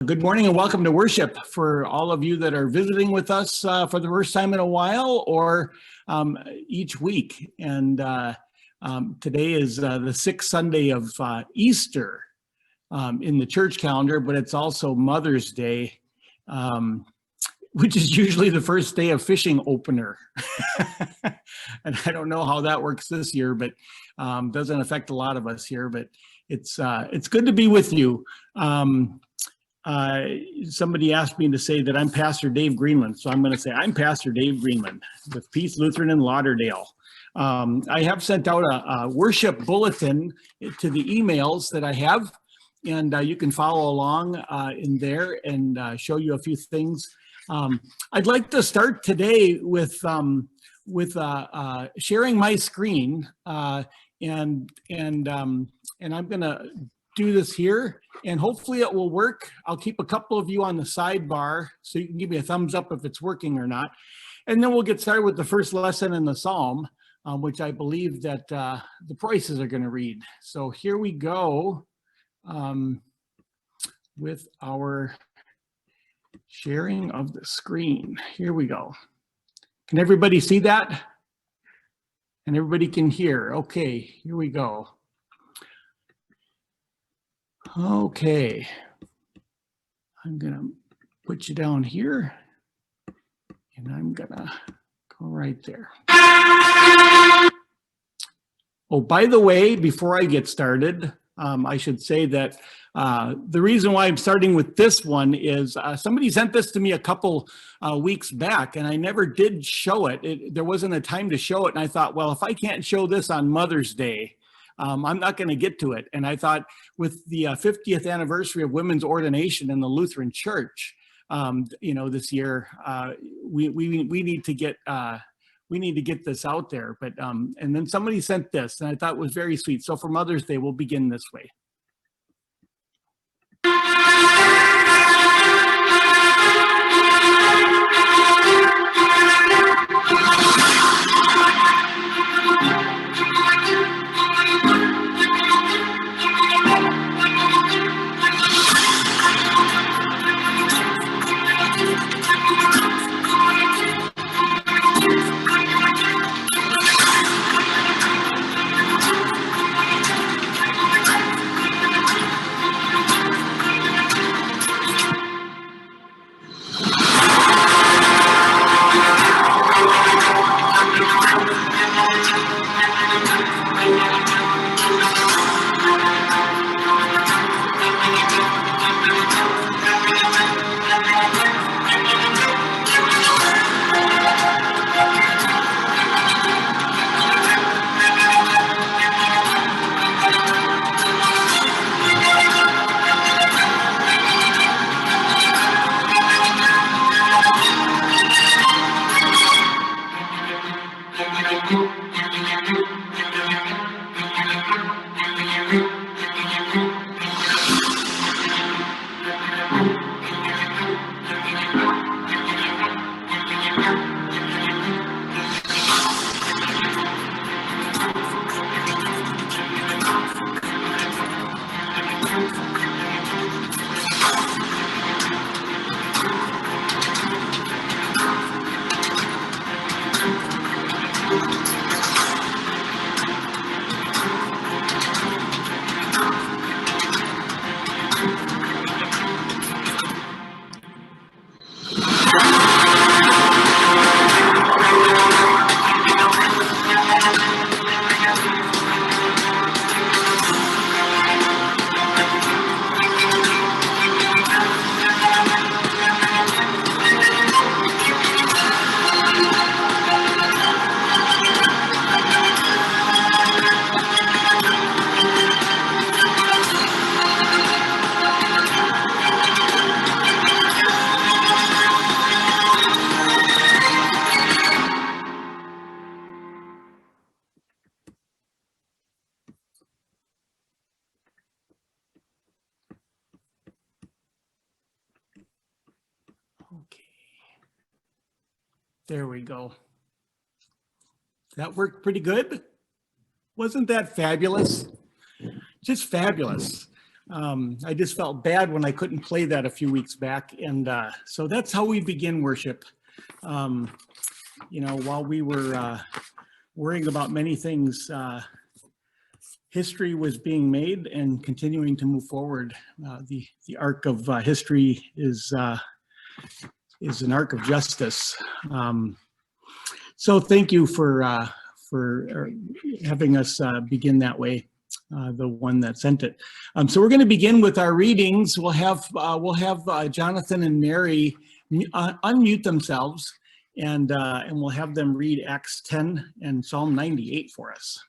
Good morning and welcome to worship for all of you that are visiting with us for the first time in a while or each week. And today is the sixth Sunday of Easter in the church calendar, but it's also Mother's Day, which is usually the first day of fishing opener. And I don't know how that works this year, but doesn't affect a lot of us here, but it's good to be with you. Somebody asked me to say that I'm Pastor Dave Greenland, so I'm going to say I'm Pastor Dave Greenland with Peace Lutheran in Lauderdale. I have sent out a worship bulletin to the emails that I have, and you can follow along in there and show you a few things. I'd like to start today with sharing my screen, and I'm going to do this here, and hopefully it will work. I'll keep a couple of you on the sidebar so you can give me a thumbs up if it's working or not. And then we'll get started with the first lesson in the Psalm, which I believe that the Preußes are going to read. So here we go with our sharing of the screen. Here we go. Can everybody see that? And everybody can hear. Okay, here we go. Okay, I'm gonna put you down here, and I'm gonna go right there. Oh, by the way, before I get started, I should say that the reason why I'm starting with this one is somebody sent this to me a couple weeks back, and I never did show it. There wasn't a time to show it, and I thought, well, if I can't show this on Mother's Day, I'm not going to get to it. And I thought with the 50th anniversary of women's ordination in the Lutheran Church, this year, we need to get this out there. But and then somebody sent this, and I thought it was very sweet. So for Mother's Day, we'll begin this way. Okay, there we go. That worked pretty good. Wasn't that fabulous? Just fabulous. I just felt bad when I couldn't play that a few weeks back. And so that's how we begin worship. While we were worrying about many things, history was being made and continuing to move forward. The arc of history is an arc of justice. So thank you for having us begin that way. The one that sent it. So we're going to begin with our readings. We'll have Jonathan and Mary unmute themselves, and we'll have them read Acts 10 and Psalm 98 for us.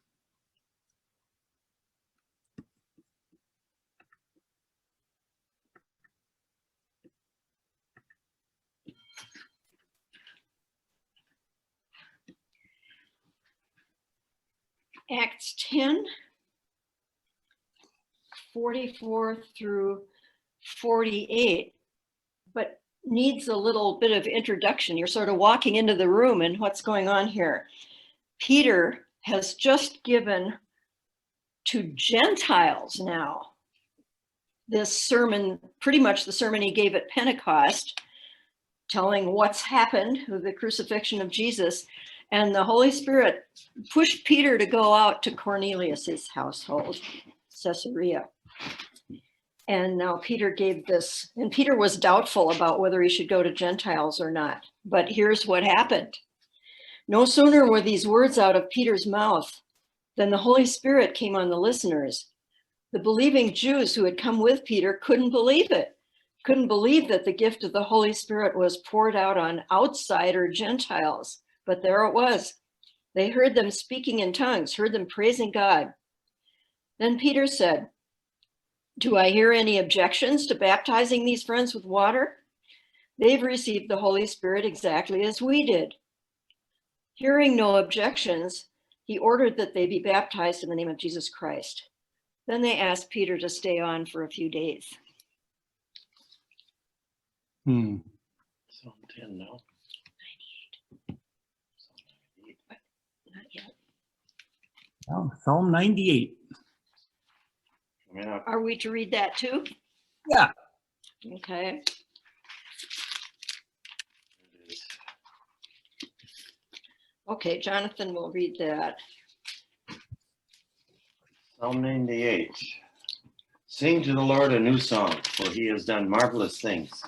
Acts 10, 44 through 48, but needs a little bit of introduction. You're sort of walking into the room and what's going on here. Peter has just given to Gentiles now this sermon, pretty much the sermon he gave at Pentecost, telling what's happened with the crucifixion of Jesus. And the Holy Spirit pushed Peter to go out to Cornelius's household, Caesarea. And now Peter gave this, and Peter was doubtful about whether he should go to Gentiles or not. But here's what happened. No sooner were these words out of Peter's mouth than the Holy Spirit came on the listeners. The believing Jews who had come with Peter couldn't believe it, couldn't believe that the gift of the Holy Spirit was poured out on outsider Gentiles. But there it was. They heard them speaking in tongues, heard them praising God. Then Peter said, "Do I hear any objections to baptizing these friends with water? They've received the Holy Spirit exactly as we did." Hearing no objections, he ordered that they be baptized in the name of Jesus Christ. Then they asked Peter to stay on for a few days. Psalm 10 now. 98. But not yet. Oh, Psalm 98. Yeah. Are we to read that too? Yeah. Okay. Okay, Jonathan will read that. Psalm 98. Sing to the Lord a new song, for he has done marvelous things.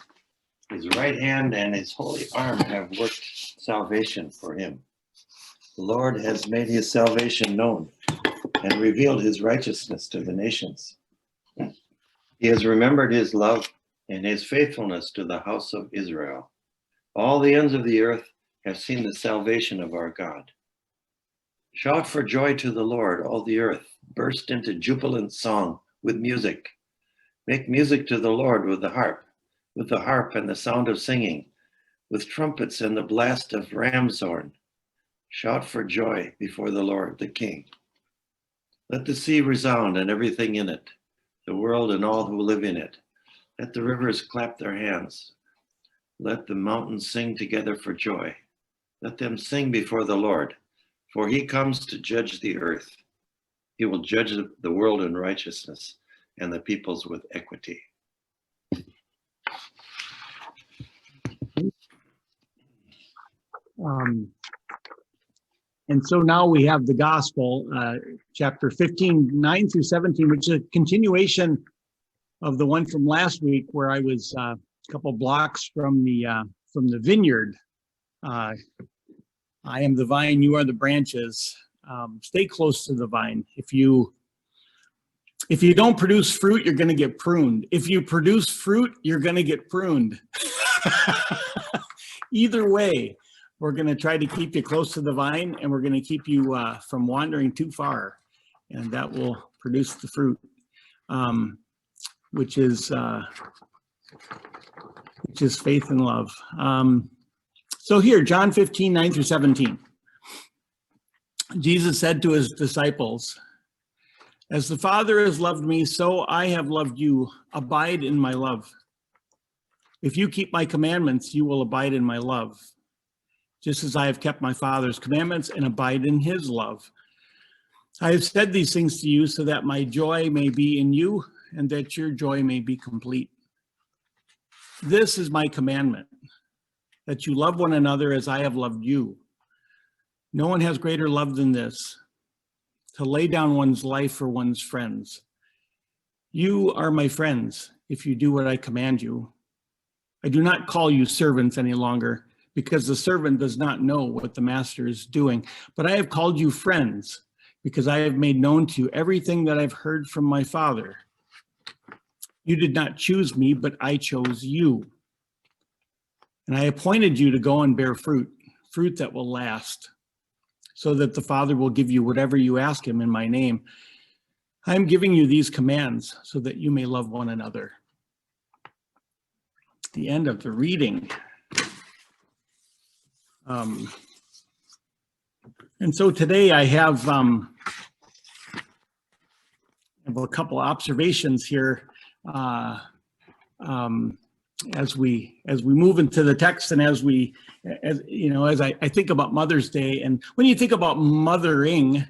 His right hand and his holy arm have worked salvation for him. The Lord has made his salvation known and revealed his righteousness to the nations. He has remembered his love and his faithfulness to the house of Israel. All the ends of the earth have seen the salvation of our God. Shout for joy to the Lord, all the earth. Burst into jubilant song with music. Make music to the Lord with the harp and the sound of singing, with trumpets and the blast of ram's horn. Shout for joy before the Lord, the King. Let the sea resound and everything in it, the world and all who live in it. Let the rivers clap their hands. Let the mountains sing together for joy. Let them sing before the Lord, for he comes to judge the earth. He will judge the world in righteousness and the peoples with equity. And so now we have the gospel, chapter 15, 9 through 17, which is a continuation of the one from last week, where I was a couple blocks from the vineyard. I am the vine, you are the branches. Stay close to the vine. If you don't produce fruit, you're going to get pruned. If you produce fruit, you're going to get pruned. Either way, we're going to try to keep you close to the vine, and we're going to keep you from wandering too far, and that will produce the fruit, which is faith and love. So here, John 15, 9 through 17. Jesus said to his disciples, "As the Father has loved me, so I have loved you. Abide in my love. If you keep my commandments, you will abide in my love, just as I have kept my Father's commandments and abide in his love. I have said these things to you so that my joy may be in you and that your joy may be complete. This is my commandment, that you love one another as I have loved you. No one has greater love than this, to lay down one's life for one's friends. You are my friends if you do what I command you. I do not call you servants any longer, because the servant does not know what the master is doing. But I have called you friends, because I have made known to you everything that I've heard from my Father. You did not choose me, but I chose you. And I appointed you to go and bear fruit, fruit that will last, so that the Father will give you whatever you ask him in my name. I am giving you these commands so that you may love one another. The end of the reading. And so today I have a couple observations here as we move into the text, and as I think about Mother's Day. And when you think about mothering,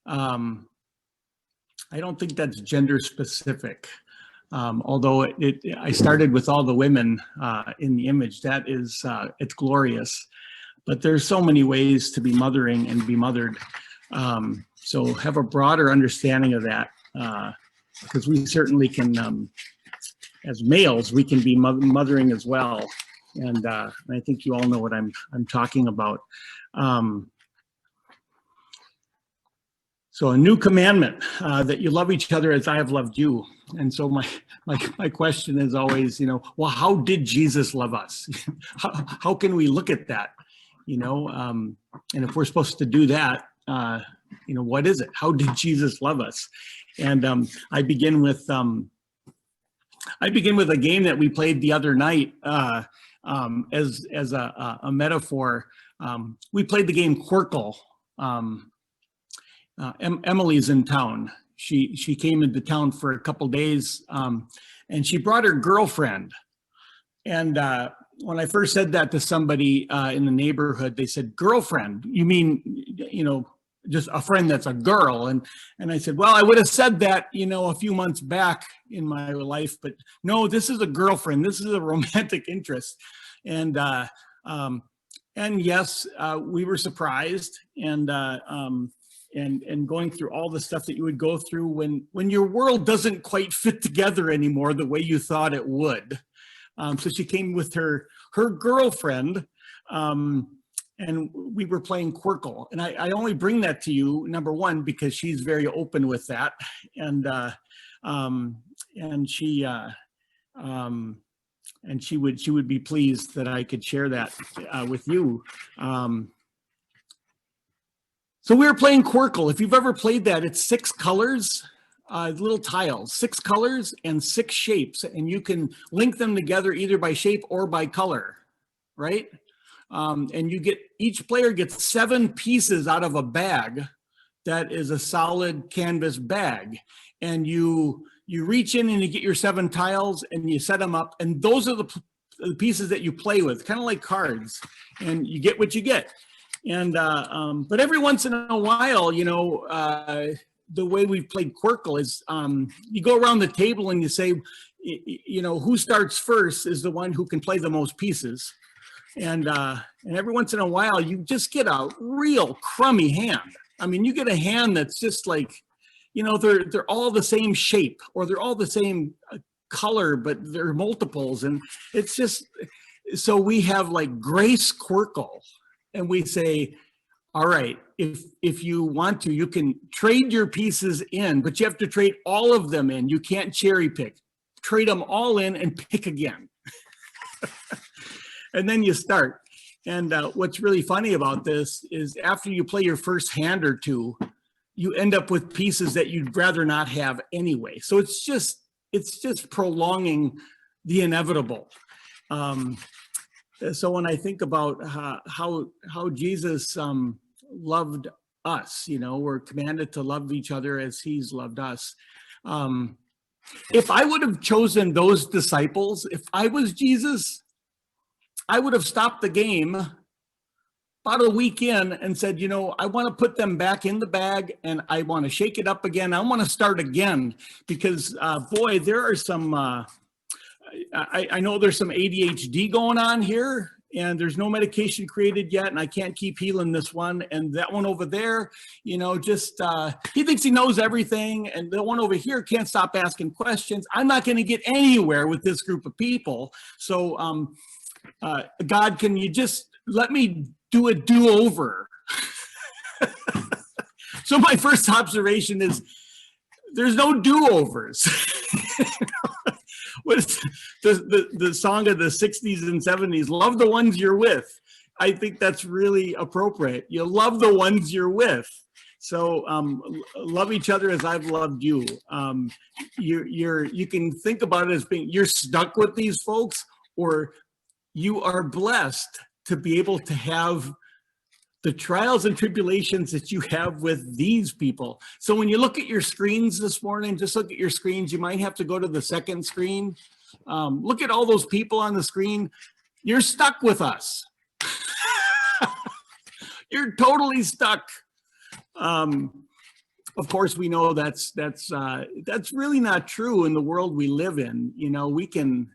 I don't think that's gender specific. Although I started with all the women in the image. That is, it's glorious. But there's so many ways to be mothering and be mothered. So have a broader understanding of that, because we certainly can, as males, we can be mothering as well. And I think you all know what I'm talking about. So a new commandment, that you love each other as I have loved you. And so my question is always, well, how did Jesus love us? How can we look at that? And if we're supposed to do that, what is it? How did Jesus love us? And I begin with a game that we played the other night as a metaphor. We played the game Quirkle. Emily's in town. She came into town for a couple days, and she brought her girlfriend. And when I first said that to somebody in the neighborhood, they said, "Girlfriend? You mean, just a friend that's a girl?" And I said, well, I would have said that, a few months back in my life, but no, this is a girlfriend. This is a romantic interest. And yes, we were surprised, and going through all the stuff that you would go through when your world doesn't quite fit together anymore the way you thought it would. So she came with her girlfriend, and we were playing Quirkle. And I only bring that to you, number one, because she's very open with that, and she would be pleased that I could share that with you. So we were playing Quirkle. If you've ever played that, it's 6 colors. Little tiles, 6 colors and 6 shapes, and you can link them together either by shape or by color, right? And each player gets 7 pieces out of a bag that is a solid canvas bag, and you reach in and you get your 7 tiles and you set them up, and those are the pieces that you play with, kind of like cards, and you get what you get. And but every once in a while, the way we've played Quirkle is you go around the table and you say, who starts first is the one who can play the most pieces. And every once in a while, you just get a real crummy hand. I mean, you get a hand that's just like, they're all the same shape, or they're all the same color, but they're multiples. And it's just, so we have like Grace Quirkle, and we say, all right, if you want to, you can trade your pieces in, but you have to trade all of them in. You can't cherry pick. Trade them all in and pick again. And then you start. And what's really funny about this is after you play your first hand or two, you end up with pieces that you'd rather not have anyway. So it's just prolonging the inevitable. So when I think about how Jesus loved us, we're commanded to love each other as he's loved us. If I would have chosen those disciples, if I was Jesus, I would have stopped the game about a week in and said, you know, I want to put them back in the bag and I want to shake it up again. I want to start again because, boy, there are some, I know there's some ADHD going on here and there's no medication created yet. And I can't keep healing this one. And that one over there, you know, just, he thinks he knows everything. And the one over here can't stop asking questions. I'm not going to get anywhere with this group of people. So, God, can you just let me do a do-over? So my first observation is there's no do-overs. What is the song of the 60s and 70s? Love the ones you're with. I think that's really appropriate. You love the ones you're with. So love each other as I've loved you. You can think about it as being you're stuck with these folks, or you are blessed to be able to have the trials and tribulations that you have with these people. So when you look at your screens this morning, just look at your screens. You might have to go to the second screen. Look at all those people on the screen. You're stuck with us. You're totally stuck. Of course, we know that's really not true in the world we live in. You know, we can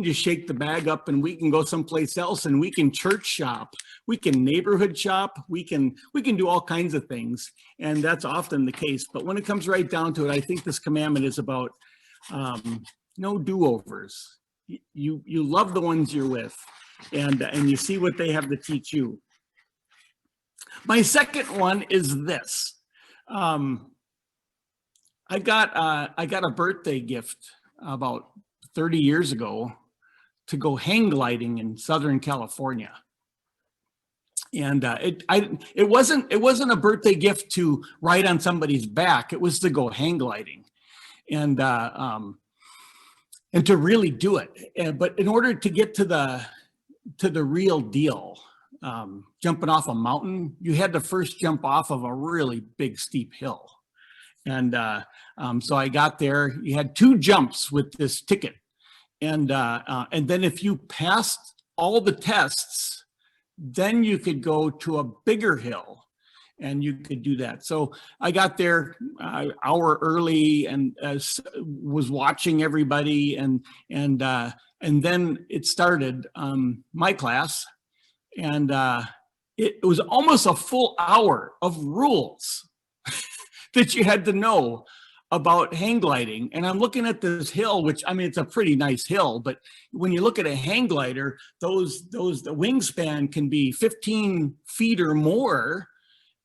just shake the bag up and we can go someplace else and we can church shop. We can neighborhood shop. We can do all kinds of things. And that's often the case. But when it comes right down to it, I think this commandment is about no do-overs. You love the ones you're with and you see what they have to teach you. My second one is this. I got a birthday gift about 30 years ago to go hang gliding in Southern California. And it wasn't a birthday gift to ride on somebody's back. It was to go hang gliding and to really do it. But in order to get to the real deal, jumping off a mountain, you had to first jump off of a really big steep hill. And so I got there. You had 2 jumps with this ticket. And then if you passed all the tests, then you could go to a bigger hill and you could do that. So I got there an hour early and was watching everybody. And then it started my class. And it was almost a full hour of rules that you had to know about hang gliding. And I'm looking at this hill, which, I mean, it's a pretty nice hill, but when you look at a hang glider, the wingspan can be 15 feet or more.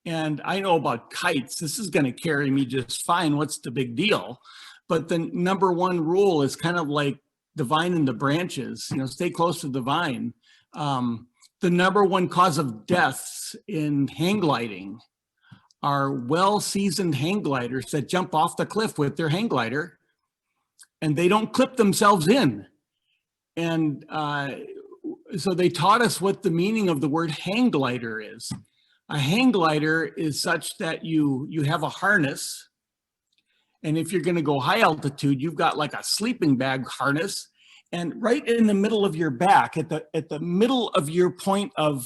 And I know about kites. This is going to carry me just fine. What's the big deal? But the number one rule is kind of like the vine and the branches, you know, stay close to the vine. The number one cause of deaths in hang gliding are well-seasoned hang gliders that jump off the cliff with their hang glider and they don't clip themselves in. And so they taught us what the meaning of the word hang glider is. A hang glider is such that you have a harness. And if you're going to go high altitude, you've got like a sleeping bag harness. And right in the middle of your back, at the middle of your point of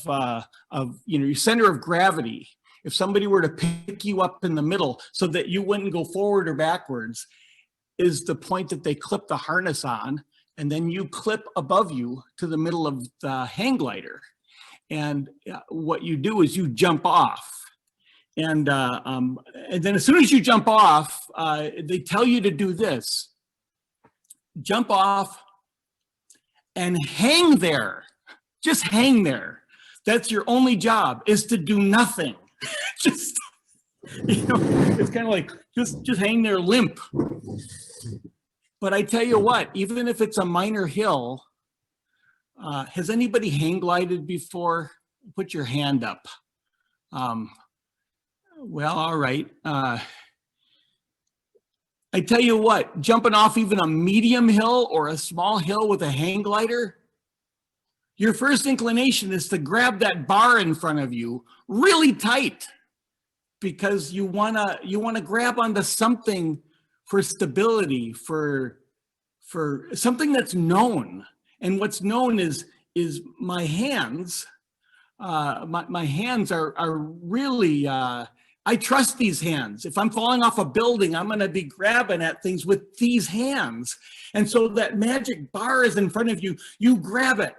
your center of gravity, if somebody were to pick you up in the middle so that you wouldn't go forward or backwards, is the point that they clip the harness on, and then you clip above you to the middle of the hang glider. And what you do is you jump off. And then as soon as you jump off, they tell you to do this. Jump off and hang there. Just hang there. That's your only job, is to do nothing. Just, it's kind of like, just hang there limp. But I tell you what, even if it's a minor hill, has anybody hang glided before? Put your hand up. Well, all right. I tell you what, jumping off even a medium hill or a small hill with a hang glider, your first inclination is to grab that bar in front of you really tight, because you wanna grab onto something for stability, for something that's known. And what's known is my hands my hands are really, I trust these hands. If I'm falling off a building, I'm going to be grabbing at things with these hands. And so that magic bar is in front of you. You grab it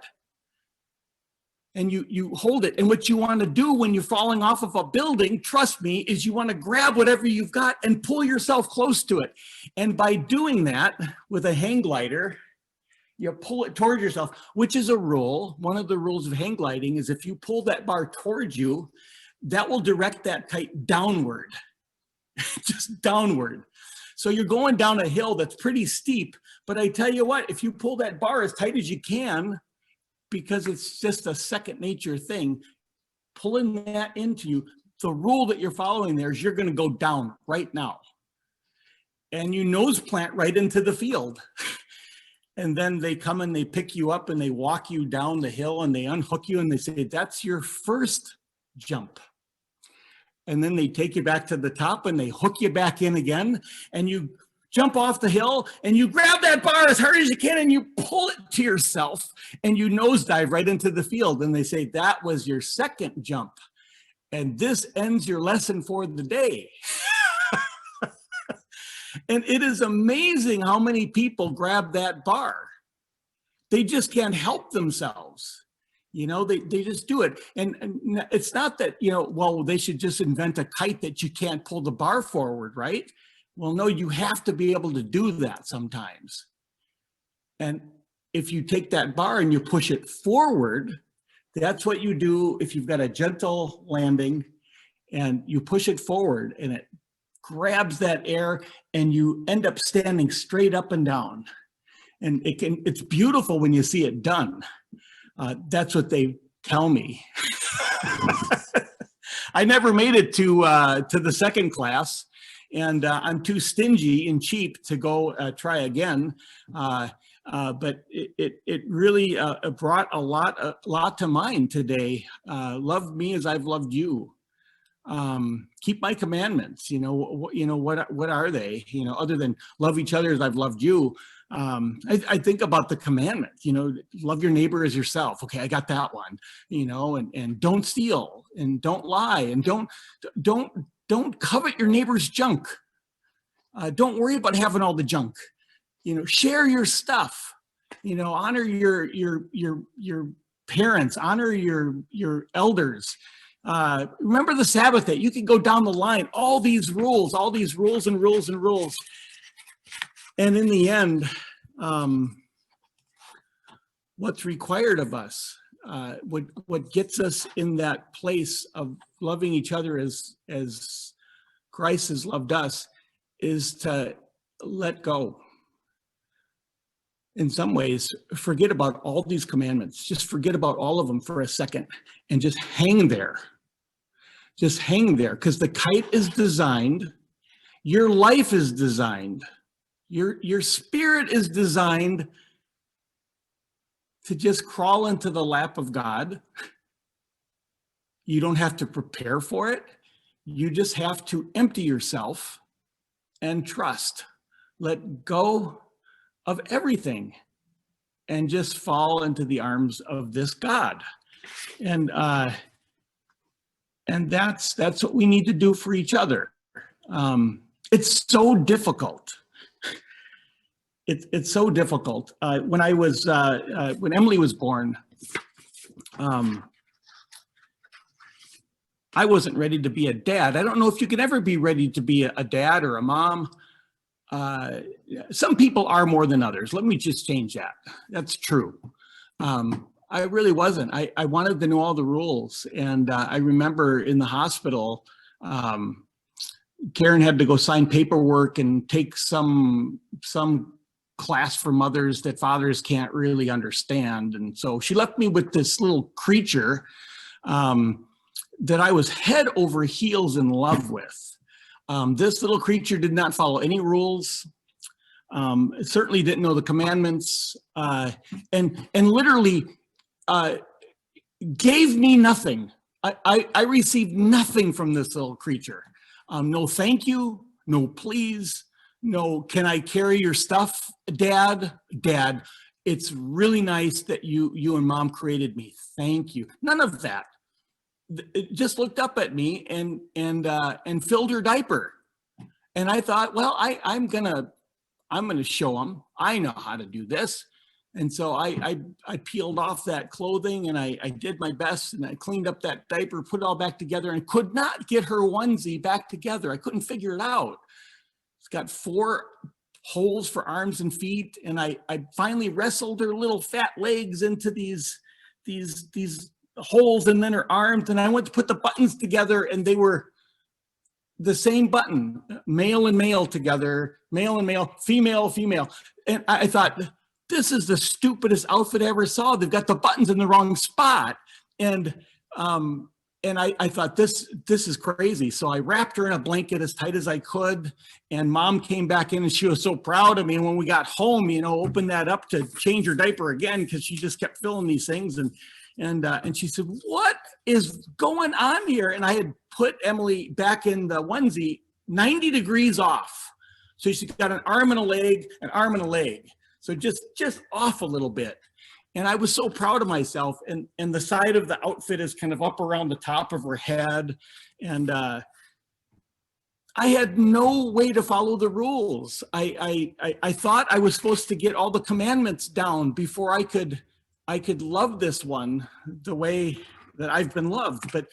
and you hold it. And what you want to do when you're falling off of a building, trust me, is you want to grab whatever you've got and pull yourself close to it. And by doing that with a hang glider, you pull it towards yourself, which is a rule. One of the rules of hang gliding is if you pull that bar towards you, that will direct that kite downward, just downward. So you're going down a hill that's pretty steep, but I tell you what, if you pull that bar as tight as you can, because it's just a second nature thing, pulling that into you, the rule that you're following there is you're going to go down right now. And you nose plant right into the field. And then they come and they pick you up and they walk you down the hill and they unhook you and they say, that's your first jump. And then they take you back to the top and they hook you back in again, and you jump off the hill and you grab that bar as hard as you can and you pull it to yourself and you nosedive right into the field. And they say, that was your second jump. And this ends your lesson for the day. And it is amazing how many people grab that bar. They just can't help themselves. You know, they just do it. And it's not that, you know, well, they should just invent a kite that you can't pull the bar forward, right? Well, no, you have to be able to do that sometimes. And if you take that bar and you push it forward, that's what you do if you've got a gentle landing and you push it forward and it grabs that air and you end up standing straight up and down. And it's beautiful when you see it done. That's what they tell me. I never made it to the second class, and I'm too stingy and cheap to go try again. But it really brought a lot to mind today. Love me as I've loved you. Keep my commandments. You know what are they? You know, other than love each other as I've loved you. I think about the commandments. You know, love your neighbor as yourself. Okay, I got that one. You know, and don't steal and don't lie and don't covet your neighbor's junk. Don't worry about having all the junk. You know, share your stuff. You know, honor your parents. Honor your elders. Remember the Sabbath day. You can go down the line. All these rules and rules. And in the end, what's required of us, what gets us in that place of loving each other as Christ has loved us, is to let go. In some ways, forget about all these commandments. Just forget about all of them for a second and just hang there. Just hang there, because the kite is designed, your life is designed, your spirit is designed to just crawl into the lap of God. You don't have to prepare for it. You just have to empty yourself and trust. Let go of everything and just fall into the arms of this God. And that's what we need to do for each other. It's so difficult. It's so difficult. When Emily was born, I wasn't ready to be a dad. I don't know if you can ever be ready to be a dad or a mom. Some people are more than others. Let me just change that. That's true. I really wasn't. I wanted to know all the rules. And I remember in the hospital, Karen had to go sign paperwork and take some class for mothers that fathers can't really understand. And so she left me with this little creature that I was head over heels in love with. This little creature did not follow any rules. It certainly didn't know the commandments, and literally gave me nothing. I received nothing from this little creature. No thank you, no please, no can I carry your stuff, Dad, it's really nice that you and Mom created me. Thank you. None of that. it just looked up at me and filled her diaper. And I thought, well, I'm gonna show them. I know how to do this. And so I peeled off that clothing and I did my best and I cleaned up that diaper, put it all back together, and could not get her onesie back together. I couldn't figure it out. It's got 4 holes for arms and feet. And I finally wrestled her little fat legs into these holes and then her arms. And I went to put the buttons together and they were the same button, male and male together, male and male, female, female. And I thought, this is the stupidest outfit I ever saw. They've got the buttons in the wrong spot. And I thought, this is crazy. So I wrapped her in a blanket as tight as I could. And Mom came back in and she was so proud of me. And when we got home, opened that up to change her diaper again, because she just kept filling these things. And she said, what is going on here? And I had put Emily back in the onesie 90 degrees off. So she's got an arm and a leg, an arm and a leg. So just off a little bit. And I was so proud of myself. And the side of the outfit is kind of up around the top of her head. And I had no way to follow the rules. I thought I was supposed to get all the commandments down before I could love this one the way that I've been loved. But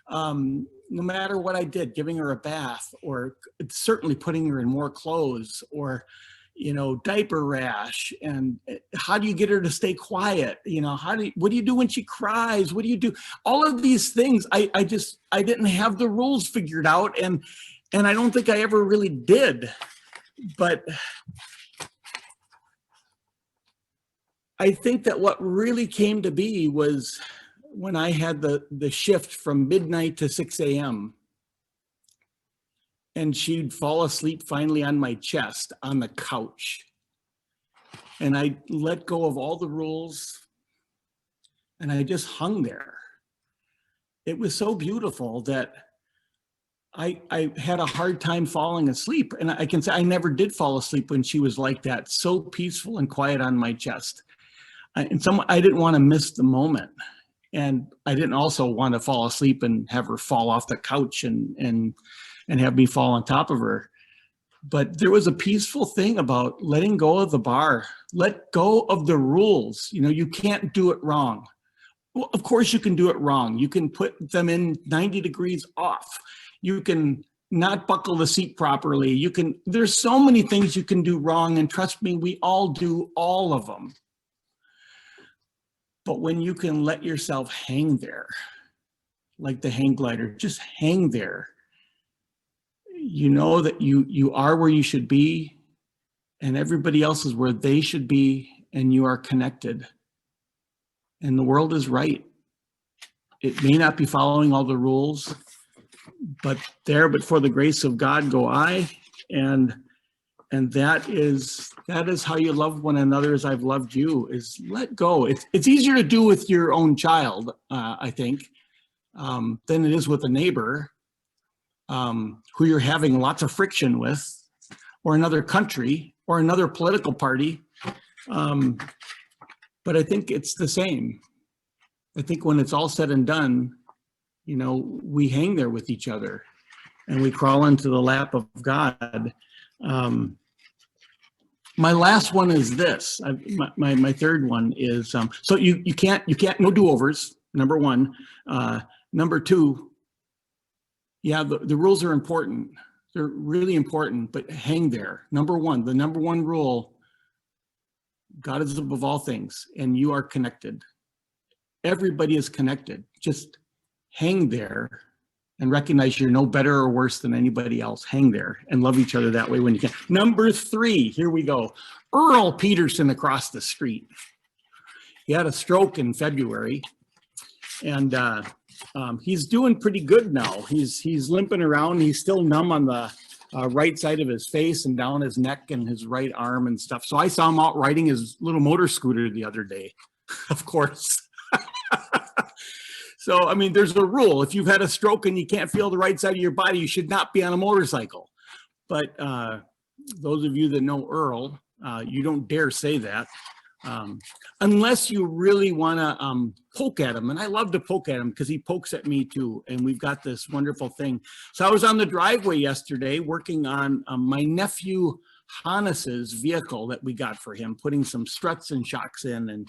no matter what I did, giving her a bath, or certainly putting her in more clothes, or diaper rash, and how do you get her to stay quiet? What do you do when she cries? What do you do? All of these things, I didn't have the rules figured out, and I don't think I ever really did. But I think that what really came to be was when I had the shift from midnight to 6 a.m. and she'd fall asleep finally on my chest on the couch. And I let go of all the rules and I just hung there. It was so beautiful that I had a hard time falling asleep. And I can say I never did fall asleep when she was like that, so peaceful and quiet on my chest. I didn't want to miss the moment. And I didn't also want to fall asleep and have her fall off the couch and have me fall on top of her. But there was a peaceful thing about letting go of the bar, let go of the rules. You can't do it wrong. Well, of course you can do it wrong. You can put them in 90 degrees off. You can not buckle the seat properly. There's so many things you can do wrong. And trust me, we all do all of them. But when you can let yourself hang there, like the hang glider, just hang there, you know that you are where you should be and everybody else is where they should be, and you are connected. And the world is right. It may not be following all the rules, but for the grace of God go I, and that is how you love one another as I've loved you, is let go. It's easier to do with your own child, I think, than it is with a neighbor who you're having lots of friction with, or another country, or another political party. But I think it's the same. I think when it's all said and done, we hang there with each other and we crawl into the lap of God. My last one is this. My third one is, so you can't, no do-overs, number one. Number two, yeah, the rules are important. They're really important, but hang there. Number one, the number one rule, God is above all things and you are connected. Everybody is connected. Just hang there and recognize you're no better or worse than anybody else. Hang there and love each other that way when you can. Number three, here we go. Earl Peterson across the street. He had a stroke in February, and he's doing pretty good now. He's limping around. He's still numb on the right side of his face and down his neck and his right arm and stuff. So I saw him out riding his little motor scooter the other day, of course. So, I mean, there's a rule. If you've had a stroke and you can't feel the right side of your body, you should not be on a motorcycle. But those of you that know Earl, you don't dare say that. unless you really want to poke at him. And I love to poke at him because he pokes at me too. And we've got this wonderful thing. So I was on the driveway yesterday working on my nephew Hannes's vehicle that we got for him, putting some struts and shocks in,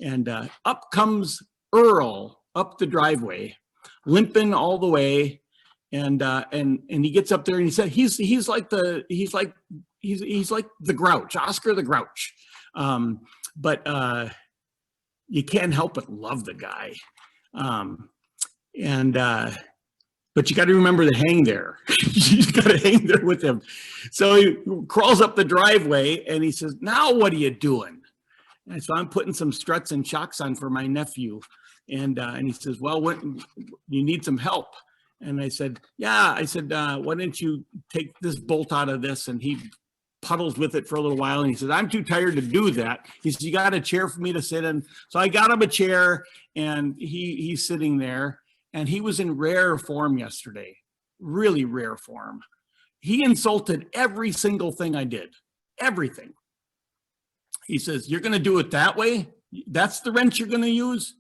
and up comes Earl up the driveway, limping all the way, and he gets up there and he said he's like the Grouch, Oscar the Grouch, but you can't help but love the guy, but you got to remember to hang there. You got to hang there with him. So he crawls up the driveway and he says, "Now what are you doing?" And so I'm putting some struts and shocks on for my nephew. And he says, "Well, what, you need some help?" And I said, "Yeah." I said, "Why don't you take this bolt out of this?" And he puddles with it for a little while. And he says, "I'm too tired to do that." He says, "You got a chair for me to sit in?" So I got him a chair and he's sitting there. And he was in rare form yesterday, really rare form. He insulted every single thing I did, everything. He says, "You're going to do it that way? That's the wrench you're going to use?"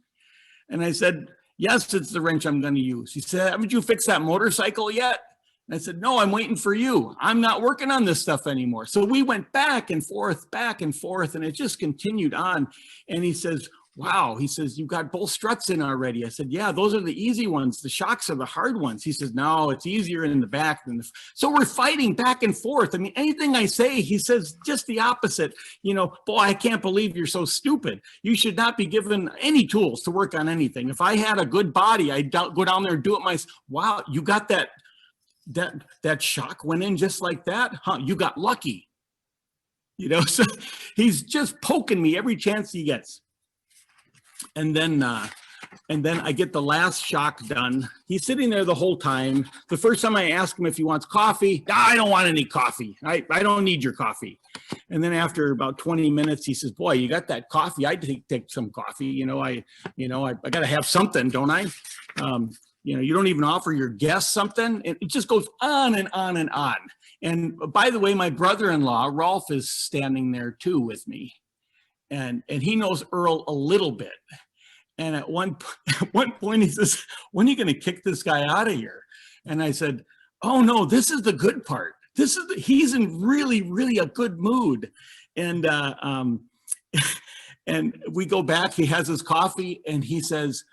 And I said, "Yes, it's the wrench I'm going to use." He said, "Haven't you fixed that motorcycle yet?" And I said, "No, I'm waiting for you. I'm not working on this stuff anymore." So we went back and forth, and it just continued on. And he says, "Wow," he says, "you got both struts in already." I said, "Yeah, those are the easy ones. The shocks are the hard ones." He says, "No, it's easier in the back than the." So we're fighting back and forth. I mean, anything I say, he says just the opposite. You know, "Boy, I can't believe you're so stupid. You should not be given any tools to work on anything. If I had a good body, I'd go down there and do it myself." "Wow, you got that shock went in just like that? Huh, you got lucky." You know, so he's just poking me every chance he gets. And then I get the last shock done. He's sitting there the whole time. The first time I ask him if he wants coffee, "I don't want any coffee. I don't need your coffee." And then after about 20 minutes, he says, "Boy, you got that coffee. I'd take some coffee. I got to have something, don't I? You don't even offer your guests something." And it just goes on and on and on. And by the way, my brother-in-law, Rolf, is standing there too with me. And he knows Earl a little bit. And at one point he says, "When are you going to kick this guy out of here?" And I said, "Oh no, this is the good part. He's in really, really a good mood." And and we go back, he has his coffee and he says,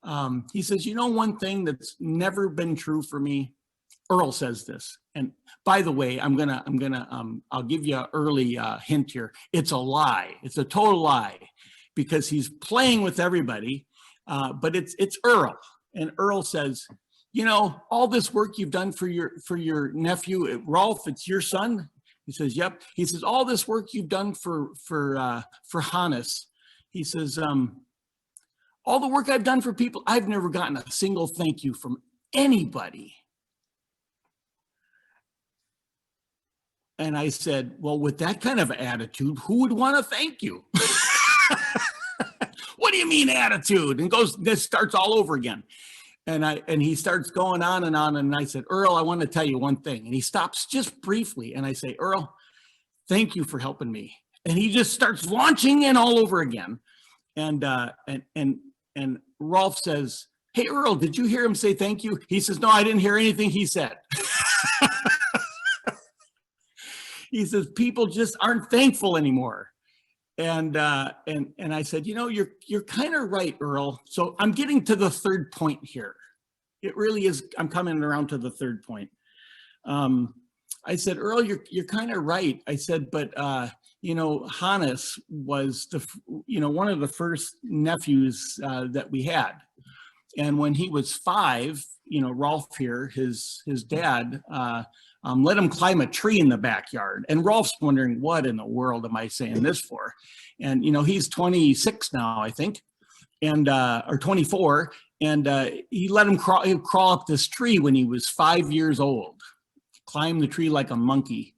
"You know, one thing that's never been true for me," Earl says this. And by the way, I'll give you an early hint here. It's a lie. It's a total lie, because he's playing with everybody. But it's Earl. And Earl says, "You know, all this work you've done for your nephew, Rolf, it's your son?" He says, "Yep." He says, "All this work you've done for Hannes." He says, "All the work I've done for people, I've never gotten a single thank you from anybody." And I said, "Well, with that kind of attitude, who would want to thank you?" "What do you mean attitude?" And this starts all over again. And he starts going on and on. And I said, "Earl, I want to tell you one thing." And he stops just briefly. And I say, "Earl, thank you for helping me." And he just starts launching in all over again. And Rolf says, "Hey, Earl, did you hear him say thank you?" He says, "No, I didn't hear anything he said." He says, "People just aren't thankful anymore." And I said, "You know, you're kind of right, Earl." So I'm getting to the third point here. It really is. I'm coming around to the third point. I said, "Earl, you're kind of right." I said, "But Hannes was one of the first nephews that we had, and when he was 5, Rolf here, his dad, let him climb a tree in the backyard." And Rolf's wondering, what in the world am I saying this for? And, he's 26 now, I think, and or 24. And he let him crawl up this tree when he was 5 years old, climb the tree like a monkey.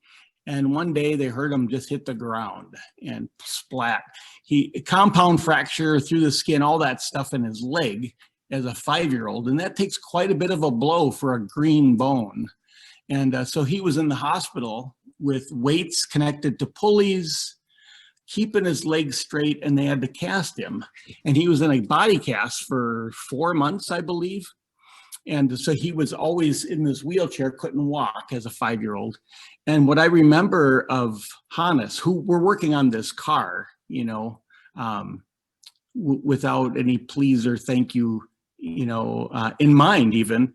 And one day they heard him just hit the ground and splat. Compound fracture through the skin, all that stuff in his leg as a 5-year-old. And that takes quite a bit of a blow for a green bone. And so he was in the hospital with weights connected to pulleys, keeping his legs straight, and they had to cast him. And he was in a body cast for 4 months, I believe. And so he was always in this wheelchair, couldn't walk as a 5-year-old. And what I remember of Hannes, who we're working on this car, you know, without any please or thank you, you know, in mind even.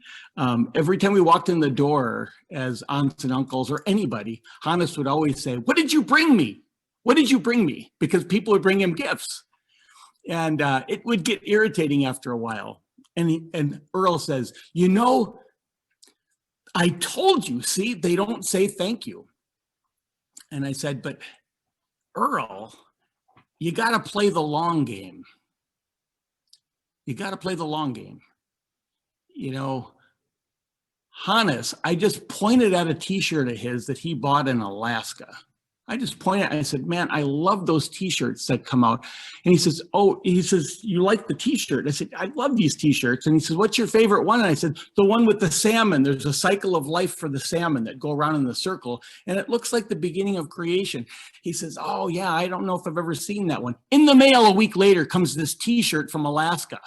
Every time we walked in the door as aunts and uncles or anybody, Hannes would always say, "What did you bring me? What did you bring me?" Because people would bring him gifts. And it would get irritating after a while. And Earl says, "You know, I told you, see, they don't say thank you." And I said, "But Earl, you got to play the long game. You got to play the long game. You know, Hannes, I just pointed at a t-shirt of his that he bought in Alaska. I just pointed, I said, man, I love those t-shirts that come out." And he says, "Oh," he says, "you like the t-shirt?" I said, "I love these t-shirts." And he says, "What's your favorite one?" And I said, "The one with the salmon. There's a cycle of life for the salmon that go around in the circle. And it looks like the beginning of creation." He says, "Oh yeah, I don't know if I've ever seen that one." In the mail a week later comes this t-shirt from Alaska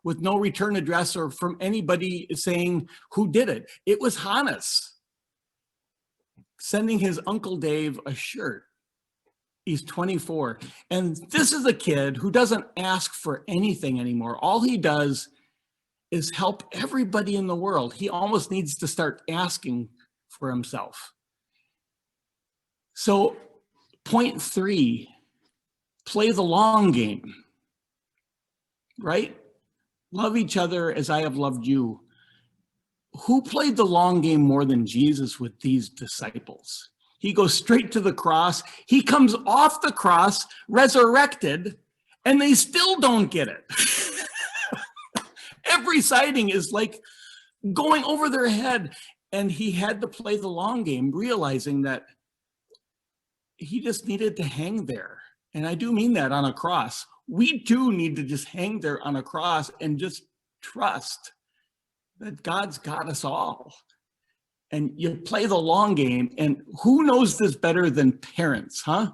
with no return address or from anybody saying who did it. It was Hannes sending his Uncle Dave a shirt. He's 24. And this is a kid who doesn't ask for anything anymore. All he does is help everybody in the world. He almost needs to start asking for himself. So point 3, play the long game, right? Love each other as I have loved you. Who played the long game more than Jesus with these disciples? He goes straight to the cross. He comes off the cross, resurrected, and they still don't get it. Every sighting is like going over their head. And he had to play the long game, realizing that he just needed to hang there. And I do mean that, on a cross. We too need to just hang there on a cross and just trust that God's got us all. And you play the long game. And who knows this better than parents, huh?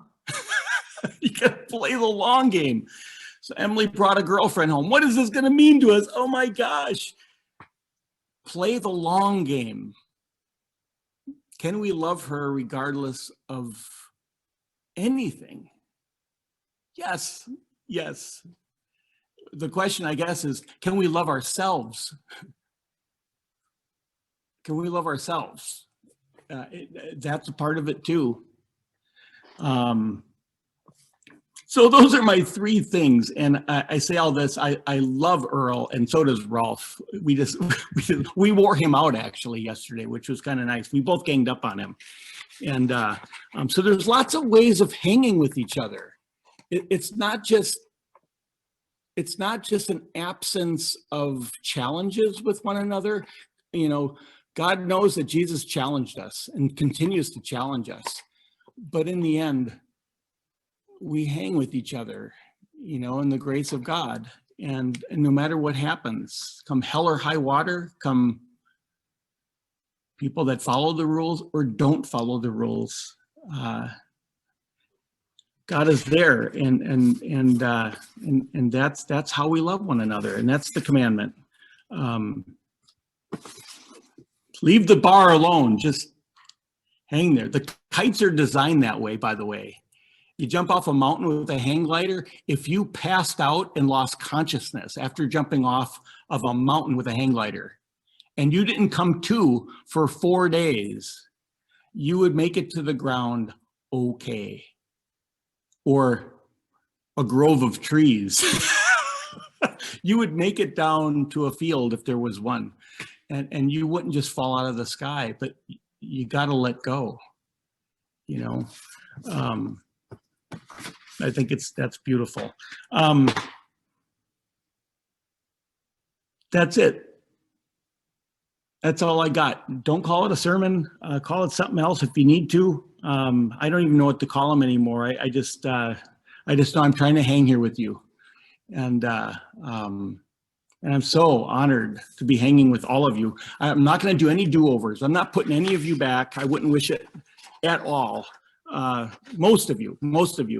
You got to play the long game. So Emily brought a girlfriend home. What is this going to mean to us? Oh my gosh. Play the long game. Can we love her regardless of anything? Yes, yes. The question, I guess, is, can we love ourselves? Can we love ourselves? That's a part of it too. So those are my 3 things. And I say all this, I love Earl, and so does Rolf. We wore him out actually yesterday, which was kind of nice. We both ganged up on him. And so there's lots of ways of hanging with each other. It's not just an absence of challenges with one another. You know, God knows that Jesus challenged us and continues to challenge us. But in the end, we hang with each other, you know, in the grace of God. And no matter what happens, come hell or high water, come people that follow the rules or don't follow the rules, God is there, and that's how we love one another, and that's the commandment. Leave the bar alone, just hang there. The kites are designed that way, by the way. You jump off a mountain with a hang glider. If you passed out and lost consciousness after jumping off of a mountain with a hang glider, and you didn't come to for 4 days, you would make it to the ground okay. Or a grove of trees. You would make it down to a field if there was one. And you wouldn't just fall out of the sky, but you got to let go, you know. I think that's beautiful. That's it. That's all I got. Don't call it a sermon. Call it something else if you need to. I don't even know what to call them anymore. I just know I'm trying to hang here with you, and I'm so honored to be hanging with all of you. I'm not going to do any do-overs. I'm not putting any of you back. I wouldn't wish it at all. most of you,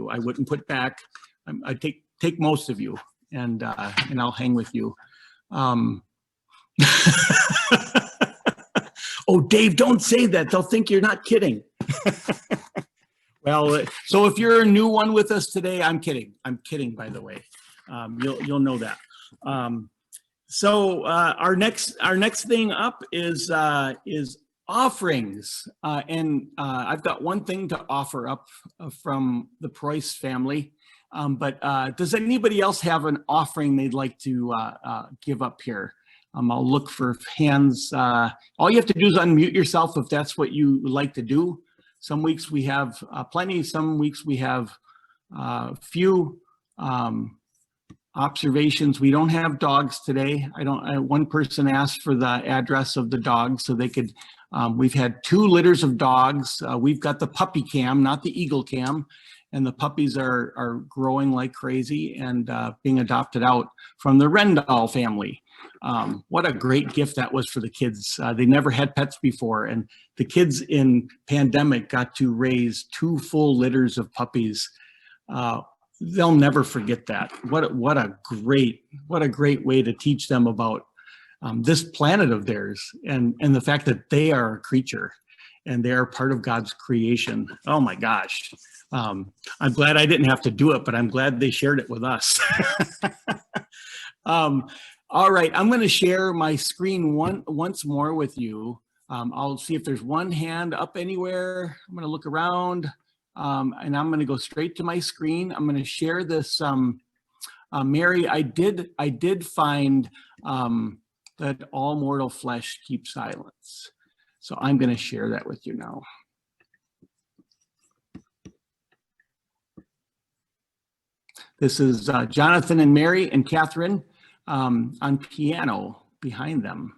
I wouldn't put back. I take most of you, and I'll hang with you. Oh, Dave, don't say that. They'll think you're not kidding. Well, so if you're a new one with us today, I'm kidding. I'm kidding, by the way. You'll know that. So our next thing up is offerings, and I've got one thing to offer up from the Preuss family. But does anybody else have an offering they'd like to give up here? I'll look for hands. All you have to do is unmute yourself if that's what you would like to do. Some weeks we have plenty. Some weeks we have few. Observations. We don't have dogs today. One person asked for the address of the dog so they could. We've had 2 litters of dogs. We've got the puppy cam, not the eagle cam. And the puppies are growing like crazy and being adopted out from the Rendall family. What a great gift that was for the kids. They never had pets before, and the kids in pandemic got to raise 2 full litters of puppies. They'll never forget that. What a great way to teach them about this planet of theirs and the fact that they are a creature and they are part of God's creation. Oh my gosh. I'm glad I didn't have to do it, but I'm glad they shared it with us. All right, I'm going to share my screen once more with you. I'll see if there's one hand up anywhere. I'm going to look around, and I'm going to go straight to my screen. I'm going to share this. Mary, I did find that all mortal flesh keeps silence. So I'm going to share that with you now. This is Jonathan and Mary and Catherine on piano behind them.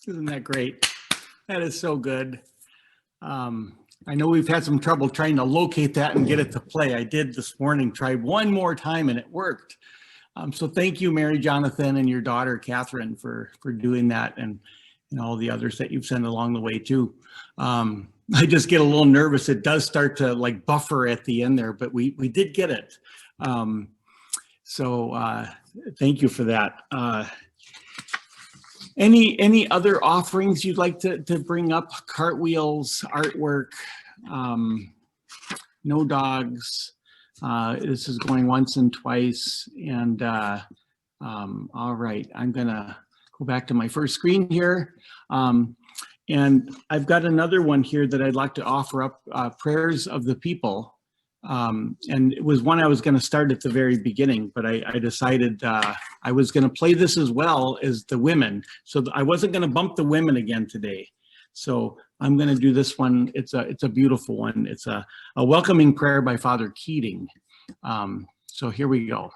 Isn't that great? That is so good. I know we've had some trouble trying to locate that and get it to play. I did this morning, tried one more time and it worked. So thank you, Mary, Jonathan, and your daughter, Catherine, for doing that, and all the others that you've sent along the way too. I just get a little nervous. It does start to like buffer at the end there, but we did get it. So thank you for that. Any other offerings you'd like to bring up? Cartwheels, artwork, no dogs. This is going once and twice. And all right, I'm gonna go back to my first screen here. And I've got another one here that I'd like to offer up, prayers of the people. And it was one I was going to start at the very beginning, but I decided I was going to play this as well as the women. So I wasn't going to bump the women again today. So I'm going to do this one. It's a beautiful one. It's a welcoming prayer by Father Keating. So here we go.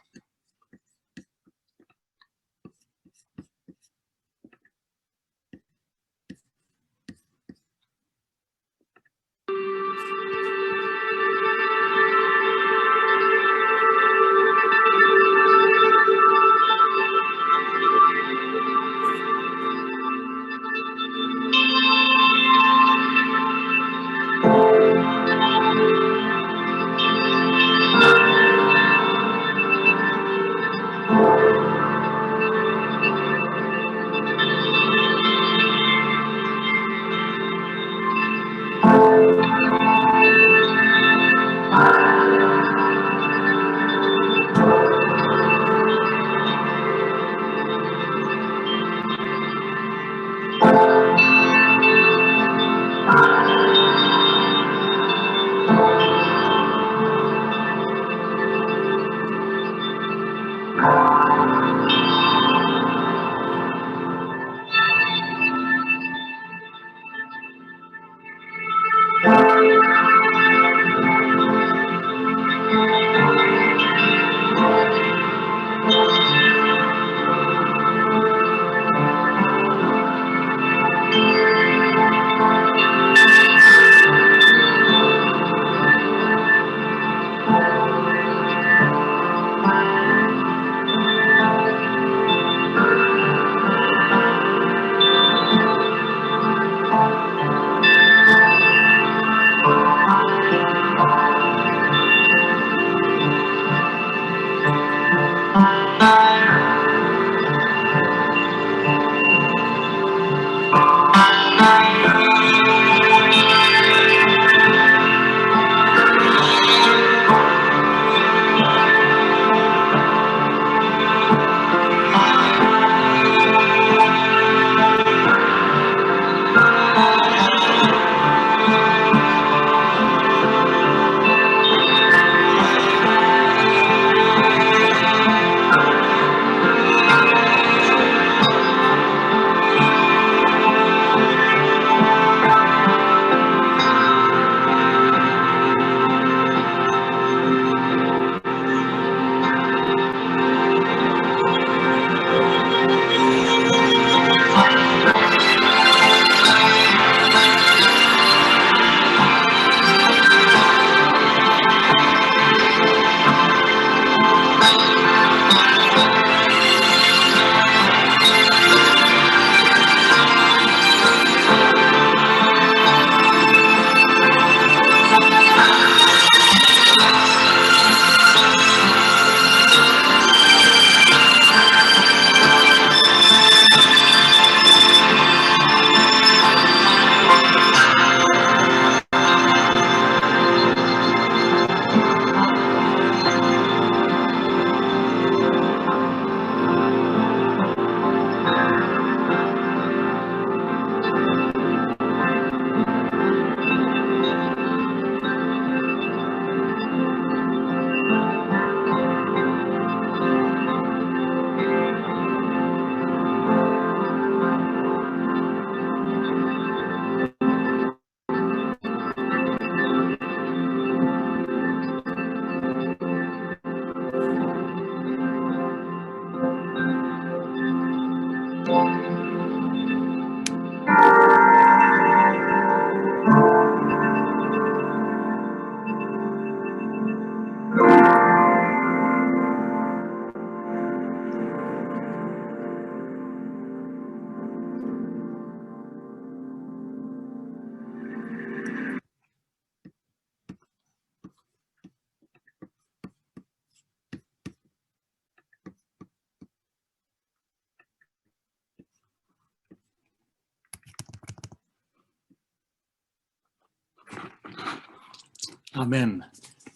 Amen.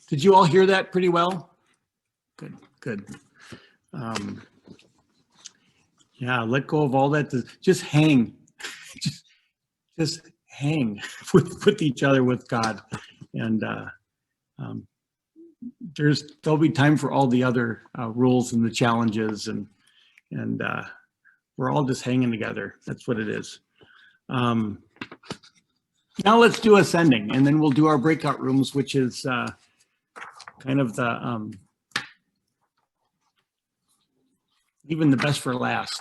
Did you all hear that pretty well? Good, good. Yeah, let go of all that. Just hang. just hang with each other, with God. And there'll be time for all the other rules and the challenges, and we're all just hanging together. That's what it is. Now let's do ascending, and then we'll do our breakout rooms, which is kind of the even the best for last,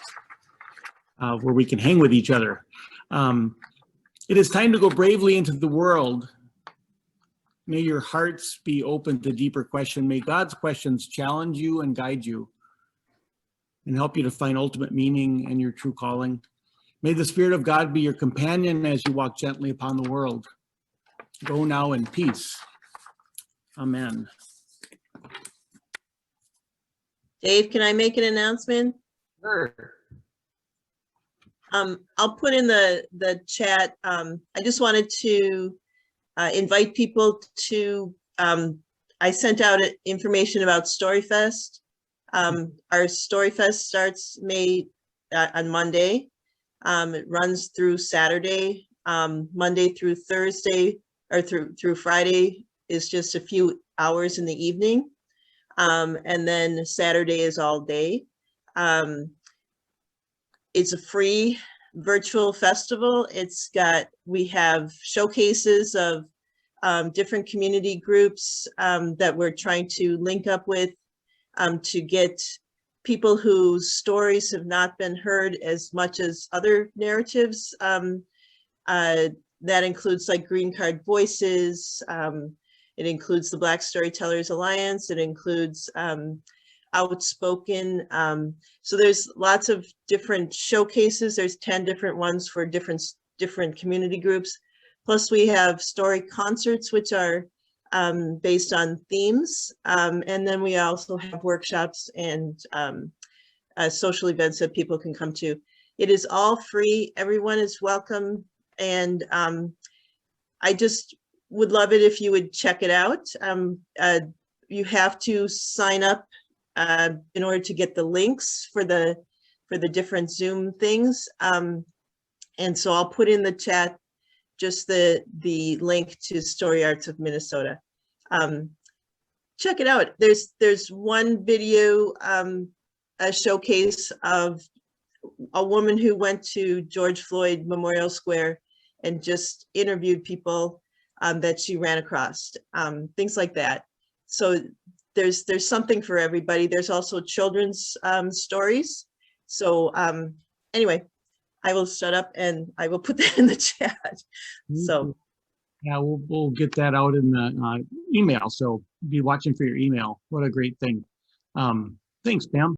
where we can hang with each other. It is time to go bravely into the world. May your hearts be open to deeper question. May God's questions challenge you and guide you and help you to find ultimate meaning and your true calling. May the Spirit of God be your companion as you walk gently upon the world. Go now in peace. Amen. Dave, can I make an announcement? Sure. I'll put in the chat. I just wanted to invite people to, I sent out information about StoryFest. Our StoryFest starts on Monday. It runs through Saturday. Monday through Thursday, or through Friday is just a few hours in the evening. And then Saturday is all day. It's a free virtual festival. We have showcases of different community groups that we're trying to link up with to get people whose stories have not been heard as much as other narratives. That includes like Green Card Voices. It includes the Black Storytellers Alliance. It includes Outspoken. So there's lots of different showcases. There's 10 different ones for different community groups. Plus we have story concerts, which are based on themes. And then we also have workshops and social events that people can come to. It is all free. Everyone is welcome. And I just would love it if you would check it out. You have to sign up in order to get the links for the different Zoom things. And so I'll put in the chat just the link to Story Arts of Minnesota. Check it out. There's one video, a showcase of a woman who went to George Floyd Memorial Square and just interviewed people that she ran across, things like that. So there's something for everybody. There's also children's stories. So anyway, I will shut up and I will put that in the chat. So yeah, we'll get that out in the email. So be watching for your email. What a great thing. Thanks, Pam.